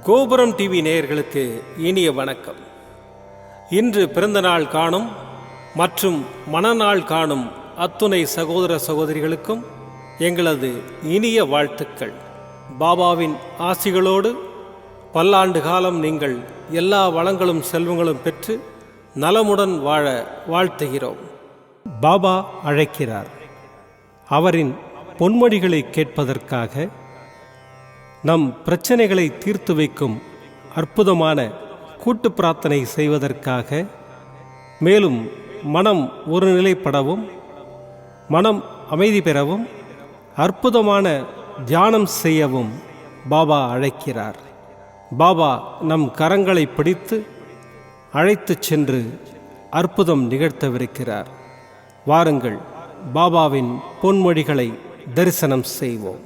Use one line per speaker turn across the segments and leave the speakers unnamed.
கோபுரம் டிவி நேயர்களுக்கு இனிய வணக்கம். இன்று பிறந்தநாள் காணும் மற்றும் மணநாள் காணும் அத்துணை சகோதர சகோதரிகளுக்கும் எங்களது இனிய வாழ்த்துக்கள். பாபாவின் ஆசிகளோடு பல்லாண்டு காலம் நீங்கள் எல்லா வளங்களும் செல்வங்களும் பெற்று நலமுடன் வாழ வாழ்த்துகிறோம். பாபா அழைக்கிறார். அவரின் பொன்மொழிகளை கேட்பதற்காக, நம் பிரச்சனைகளை தீர்த்து வைக்கும் அற்புதமான கூட்டு பிரார்த்தனை செய்வதற்காக, மேலும் மனம் ஒருநிலைப்படவும் மனம் அமைதி பெறவும் அற்புதமான தியானம் செய்யவும் பாபா அழைக்கிறார். பாபா நம் கரங்களை பிடித்து அழைத்துச் சென்று அற்புதம் நிகழ்த்தவிருக்கிறார். வாருங்கள், பாபாவின் பொன்மொழிகளை தரிசனம் செய்வோம்.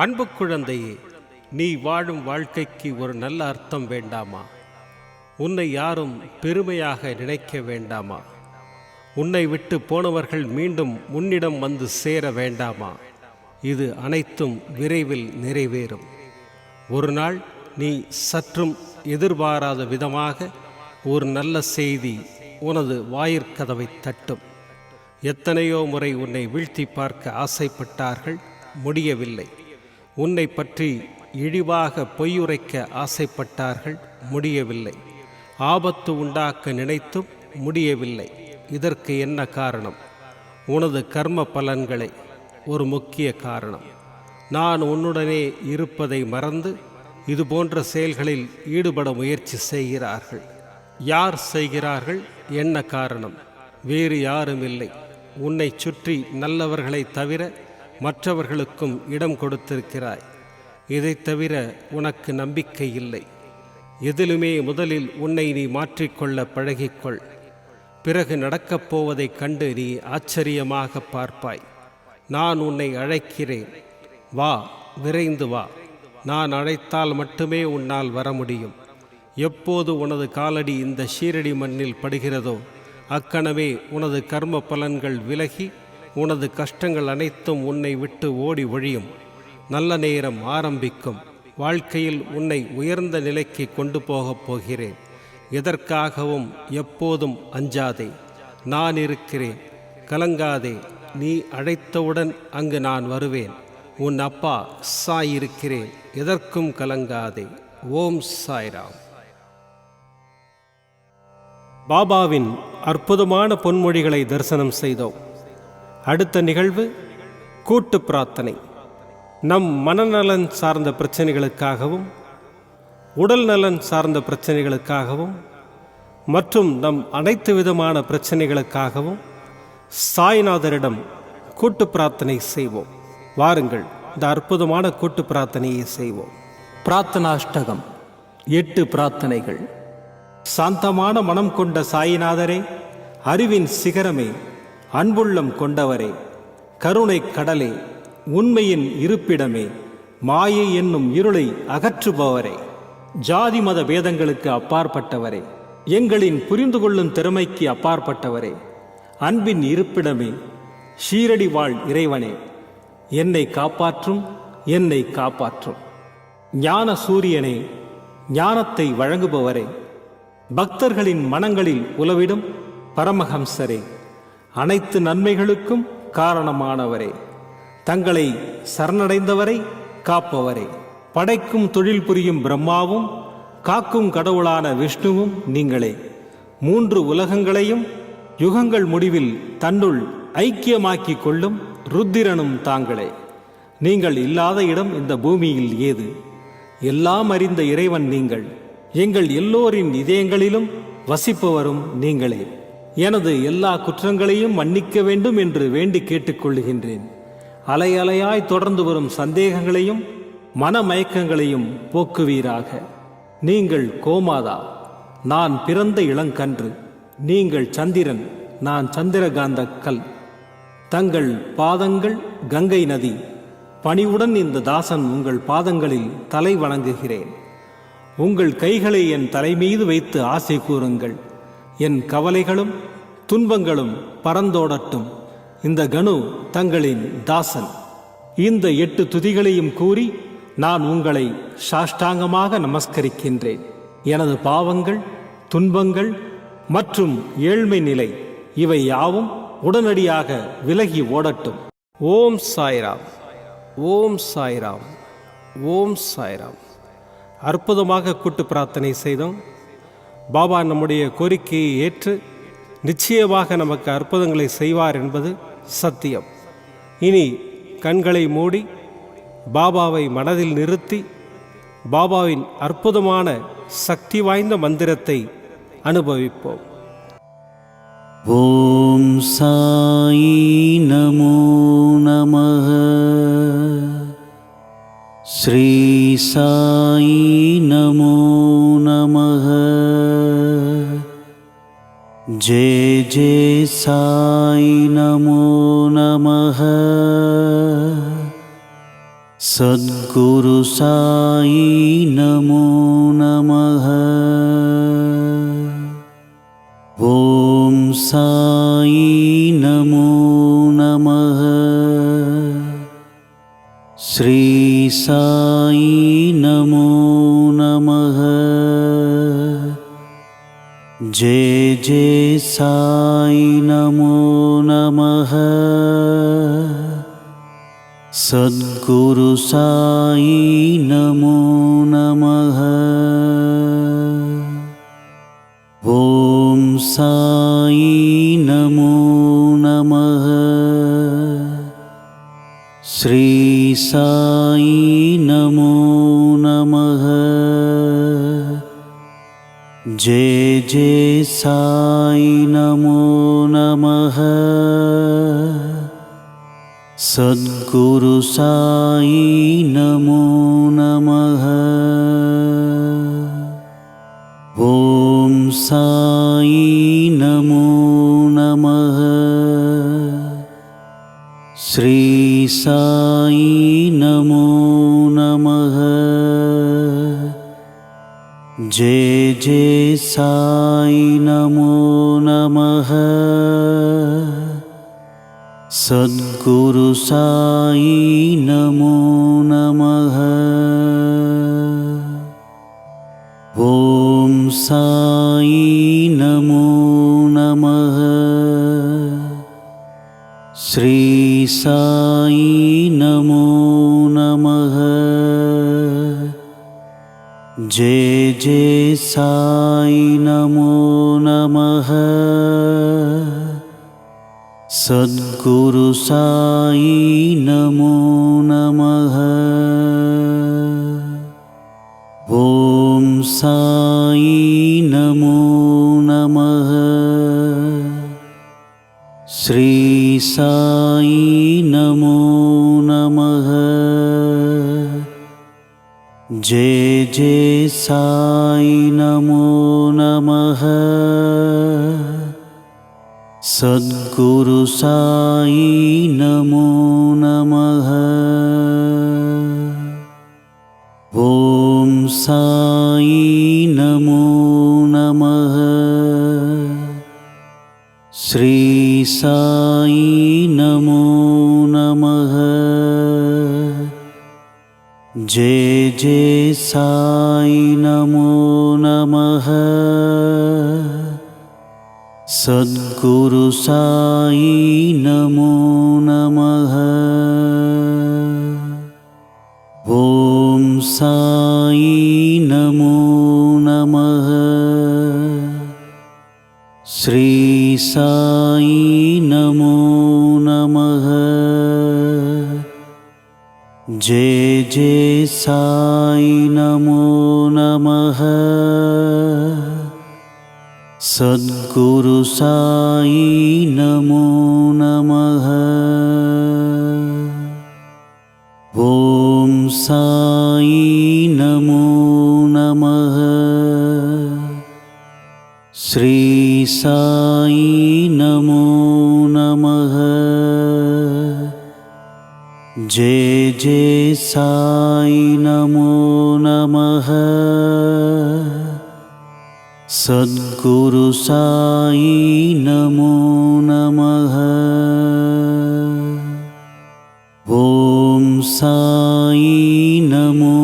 அன்பு குழந்தையே, நீ வாழும் வாழ்க்கைக்கு ஒரு நல்ல அர்த்தம் வேண்டாமா? உன்னை யாரும் பெருமையாக நினைக்க வேண்டாமா? உன்னை விட்டு போனவர்கள் மீண்டும் உன்னிடம் வந்து சேர வேண்டாமா? இது அனைத்தும் விரைவில் நிறைவேறும். ஒரு நாள் நீ சற்றும் எதிர்பாராத விதமாக ஒரு நல்ல செய்தி உனது வாயிற்கதவை தட்டும். எத்தனையோ முறை உன்னை வீழ்த்தி பார்க்க ஆசைப்பட்டார்கள், முடியவில்லை. உன்னை பற்றி இழிவாக பொய்யுரைக்க ஆசைப்பட்டார்கள், முடியவில்லை. ஆபத்து உண்டாக்க நினைத்தும் முடியவில்லை. இதற்கு என்ன காரணம்? உனது கர்ம பலன்களே ஒரு முக்கிய காரணம். நான் உன்னுடனே இருப்பதை மறந்து இதுபோன்ற செயல்களில் ஈடுபட முயற்சி செய்கிறார்கள். யார் செய்கிறார்கள்? என்ன காரணம்? வேறு யாரும் இல்லை. உன்னை சுற்றி நல்லவர்களை தவிர மற்றவர்களுக்கும் இடம் கொடுத்திருக்கிறாய். இதை தவிர உனக்கு நம்பிக்கை இல்லை. எதிலுமே முதலில் உன்னை நீ மாற்றிக்கொள்ள பழகிக்கொள். பிறகு நடக்கப் போவதைக் கண்டு நீ ஆச்சரியமாக பார்ப்பாய். நான் உன்னை அழைக்கிறேன், வா, விரைந்து வா. நான் அழைத்தால் மட்டுமே உன்னால் வர முடியும். எப்போது உனது காலடி இந்த ஷீரடி மண்ணில் படுகிறதோ அக்கணமே உனது கர்ம பலன்கள் விலகி உனது கஷ்டங்கள் அனைத்தும் உன்னை விட்டு ஓடி ஒழியும். நல்ல நேரம் ஆரம்பிக்கும். வாழ்க்கையில் உன்னை உயர்ந்த நிலைக்கு கொண்டு போகப் போகிறேன். எதற்காகவும் எப்போதும் அஞ்சாதே. நான் இருக்கிறேன், கலங்காதே. நீ அழைத்தவுடன் அங்கு நான் வருவேன். உன் அப்பா சாய் இருக்கிறேன், எதற்கும் கலங்காதே. ஓம் சாய்ராம். பாபாவின் அற்புதமான பொன்மொழிகளை தரிசனம் செய்தோம். அடுத்த நிகழ்வு கூட்டு பிரார்த்தனை. நம் மனநலன் சார்ந்த பிரச்சனைகளுக்காகவும் உடல் நலன் சார்ந்த பிரச்சனைகளுக்காகவும் மற்றும் நம் அனைத்து விதமான பிரச்சனைகளுக்காகவும் சாய்நாதரிடம் கூட்டு பிரார்த்தனை செய்வோம். வாருங்கள், இந்த அற்புதமான கூட்டு பிரார்த்தனையை செய்வோம். பிரார்த்தனாஷ்டகம். 8 பிரார்த்தனைகள். சாந்தமான மனம் கொண்ட சாயிநாதரே, அறிவின் சிகரமே, அன்புள்ளம் கொண்டவரே, கருணை கடலே, உண்மையின் இருப்பிடமே, மாயை என்னும் இருளை அகற்றுபவரே, ஜாதி மத பேதங்களுக்கு அப்பாற்பட்டவரே, எங்களின் புரிந்து கொள்ளும் திறமைக்கு அப்பாற்பட்டவரே, அன்பின் இருப்பிடமே, ஷீரடி வாழ் இறைவனே, என்னை காப்பாற்றும், என்னை காப்பாற்றும். ஞான சூரியனே, ஞானத்தை வழங்குபவரே, பக்தர்களின் மனங்களில் உலவிடும் பரமஹம்சரே, அனைத்து நன்மைகளுக்கும் காரணமானவரே, தங்களை சரணடைந்தவரை காப்பவரே, படைக்கும் தொழில் புரியும் பிரம்மாவும் காக்கும் கடவுளான விஷ்ணுவும் நீங்களே. 3 உலகங்களையும் யுகங்கள் முடிவில் தன்னுள் ஐக்கியமாக்கிக் கொள்ளும் ருத்திரனும் தாங்களே. நீங்கள் இல்லாத இடம் இந்த பூமியில் ஏது? எல்லாம் அறிந்த இறைவன் நீங்கள். எங்கள் எல்லோரின் இதயங்களிலும் வசிப்பவரும் நீங்களே. எனது எல்லா குற்றங்களையும் மன்னிக்க வேண்டும் என்று வேண்டி கேட்டுக்கொள்ளுகின்றேன். அலை அலையாய் தொடர்ந்து வரும் சந்தேகங்களையும் மனமயக்கங்களையும் போக்குவீராக. நீங்கள் கோமாதா, நான் பிறந்த இளங்கன்று. நீங்கள் சந்திரன், நான் சந்திரகாந்த கல். தங்கள் பாதங்கள் கங்கை நதி. பணிவுடன் இந்த தாசன் உங்கள் பாதங்களில் தலை வணங்குகிறேன். உங்கள் கைகளை என் தலைமீது வைத்து ஆசை கூறுங்கள். என் கவலைகளும் துன்பங்களும் பறந்தோடட்டும். இந்த கணு தங்களின் தாசன். இந்த 8 துதிகளையும் கூறி நான் உங்களை சாஷ்டாங்கமாக நமஸ்கரிக்கின்றேன். எனது பாவங்கள், துன்பங்கள் மற்றும் ஏழ்மை நிலை இவை யாவும் உடனடியாக விலகி ஓடட்டும். ஓம் சாய்ராம், ஓம் சாய்ராம், ஓம் சாய்ராம். அற்புதமாக கூட்டு பிரார்த்தனை செய்தோம். பாபா நம்முடைய கோரிக்கையை ஏற்று நிச்சயமாக நமக்கு அற்புதங்களை செய்வார் என்பது சத்தியம். இனி கண்களை மூடி பாபாவை மனதில் நிறுத்தி பாபாவின் அற்புதமான சக்தி வாய்ந்த மந்திரத்தை அனுபவிப்போம்.
ஓம் சாயி நமோ நமः. ஸ்ரீ சாயி நமோ நமः. ஜெய ஜெய சாயி நமோ நமः. சத்குரு சாயி நமோ நமः. ஓம் சாயி நமோ நமः. ஸ்ரீ சாயி நமோ நமः. ஜெய ஜெய சாயி நமோ நமः. சத்குரு சாயி நமோ நமः. ஓம் சாயி நமோ நமः. ஸ்ரீ சாயி நமோ நமः. ஜெய ஜெய சாயி நமோ நமः. சத்குரு சாயி நமோ நமः. ஓம் சாயி நமோ நமः. ஸ்ரீ சாயி நமோ நமः. ஜெய ஜெய சாயி நமோ நமः. சத்குரு சாயி நமோ நமः. ஓம் சாயி நமோ நமः. ஸ்ரீ சாயி நமோ நமः. ஜெய ஜெய சாயி நமோ நமः. சத்குரு சாயி நமோ நமः. ஓம் சாயி நமோ நமः. ஸ்ரீ சாயி நமோ நமः. ஜெய ஜெய சாயி நமோ நமः. சத்குரு சாயி நமோ நமः. ஓம் சாயி நமோ நமः. ஸ்ரீ சாயி நமோ நமः. ஜெய ஜெய சாயி நமோ நமः. சத்குரு சாயி நமோ நமः. ஓம் சாயி நமோ நமः. ஸ்ரீ சாயி நமோ நமः. ஜெய ஜெய சாயி நமோ நமः. சத்குரு சாயி நமோ நமः. ஓம் சாயி நமோ நமः. ஸ்ரீ சாயி நமோ நமः. ஜெய ஜெய சாயி நமோ நமः. சத்குரு சாயி நமோ நமः. ஓம் சாயி நமோ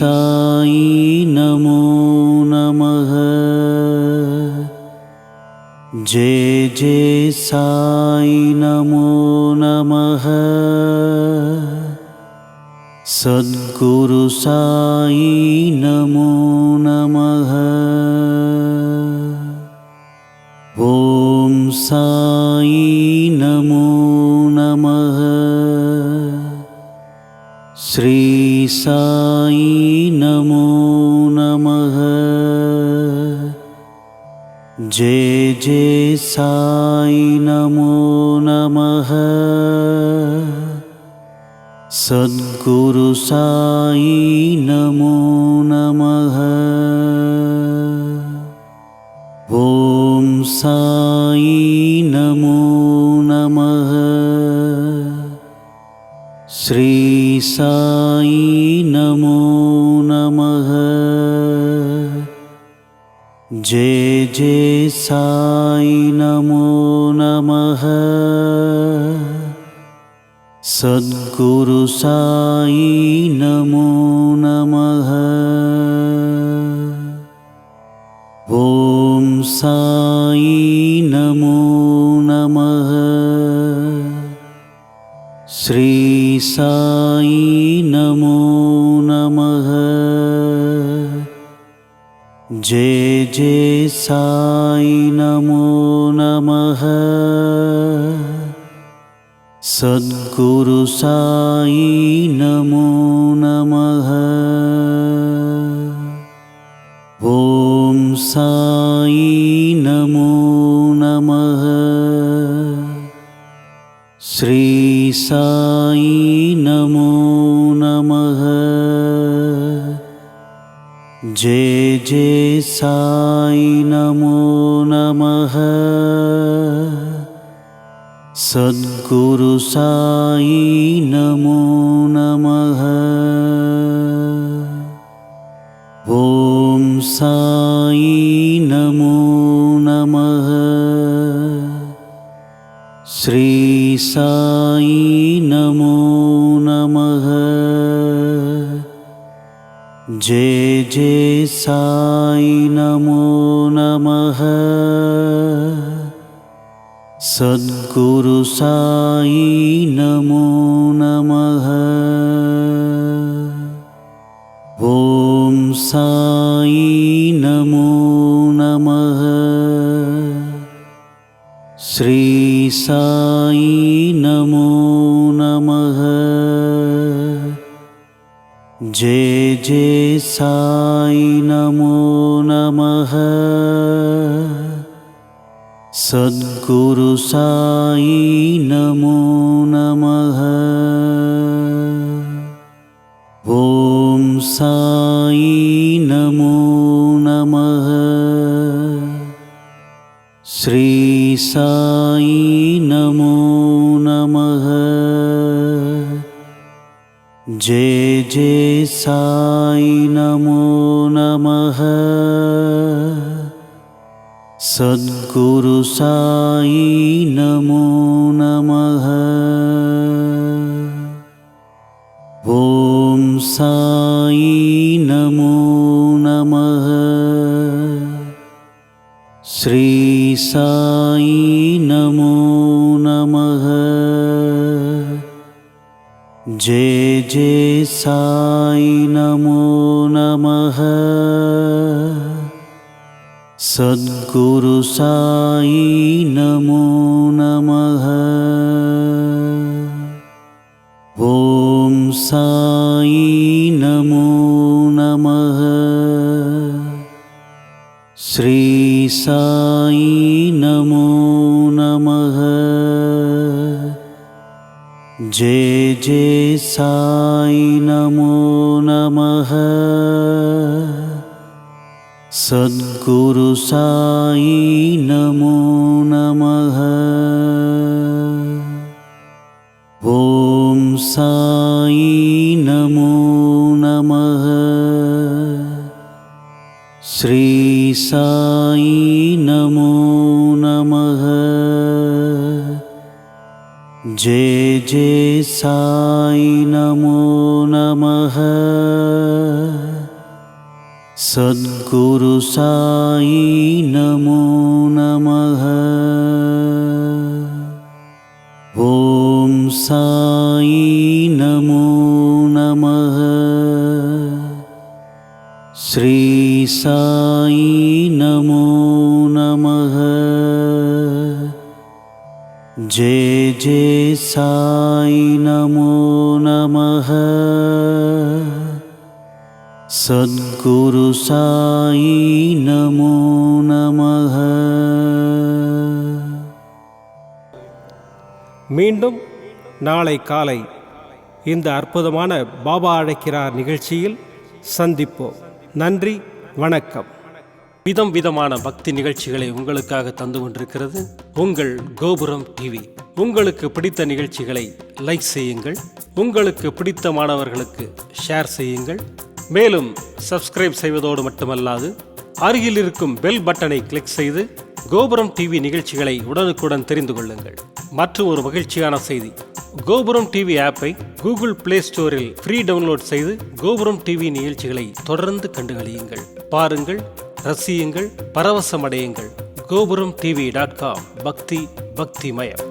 साई नमो नमः। जय जय साई नमो नमः। सद्गुरु साई नमो नमः। ओम साई नमो नमः। श्री साई नमो नमः। जय जय साई नमो नमः। सद्गुरु साई नमो नमः। ओम साई नमो नमः। श्री साई नमो नमः। जय जय साई नमो नमः। सद्गुरु साई नमो नमः। ओम साई नमो नमः। श्री साई नमो नमः। जय जय साई नमो नमः। सद्गुरु साई नमो नमः। ओम साई नमो नमः। श्री साई नमो नमः। जय जय साई नमो नमः। सद्गुरु साई नमो नमः। ओम साई नमो नमः। श्री साई नमो नमः। जय जय साई नमो नमः। सद्गुरु साई नमो नमः। ओम साई नमो नमः। श्री साई नमो नमः। जय जय साई नमो नमः। सद्गुरु साई नमो नमः। ओम साई नमो नमः। श्री साई नमो नमः। जय जय साई नमो नमः। सद्गुरु साई नमो नमः। ओम साई नमो नमः। श्री साई नमो नमः। जय जय साई नमो नमः। सद्गुरु साई नमो नमः। ओम साई नमो नमः। श्री साई नमो नमः। जय जय साई नमो नमः। सद्गुरु साई नमो नमः। ओम साई नमो नमः। श्री साई नमो नमः। जय जय साई नमो नमः। सद्गुरु साई नमो नमः। ओम साई नमो नमः। श्री साई नमो नमः। जय जय साई नमो नमः। सद्गुरु साई नमो नमः।
மீண்டும் நாளை காலை இந்த அற்புதமான பாபா அழைக்கிறார் நிகழ்ச்சியில் சந்திப்போம். நன்றி, வணக்கம். விதம் விதமான பக்தி நிகழ்ச்சிகளை உங்களுக்காக தந்து கொண்டிருக்கிறது உங்கள் கோபுரம் டிவி. உங்களுக்கு பிடித்த நிகழ்ச்சிகளை லைக் செய்யுங்கள், உங்களுக்கு பிடித்த மாணவர்களுக்கு ஷேர் செய்யுங்கள். மேலும் சப்ஸ்கிரைப் செய்வதோடு மட்டுமல்லாது அருகில் இருக்கும் பெல் பட்டனை கிளிக் செய்து கோபுரம் டிவி நிகழ்ச்சிகளை உடனுக்குடன் தெரிந்து கொள்ளுங்கள். மற்றும் ஒரு மகிழ்ச்சியான செய்தி, கோபுரம் டிவி ஆப்பை கூகுள் பிளே ஸ்டோரில் ஃப்ரீ டவுன்லோட் செய்து கோபுரம் டிவி நிகழ்ச்சிகளை தொடர்ந்து கண்டுகளியுங்கள். பாருங்கள், ரசியுங்கள், பரவசமடையுங்கள். gopuramtv.com. பக்தி பக்திமயம்.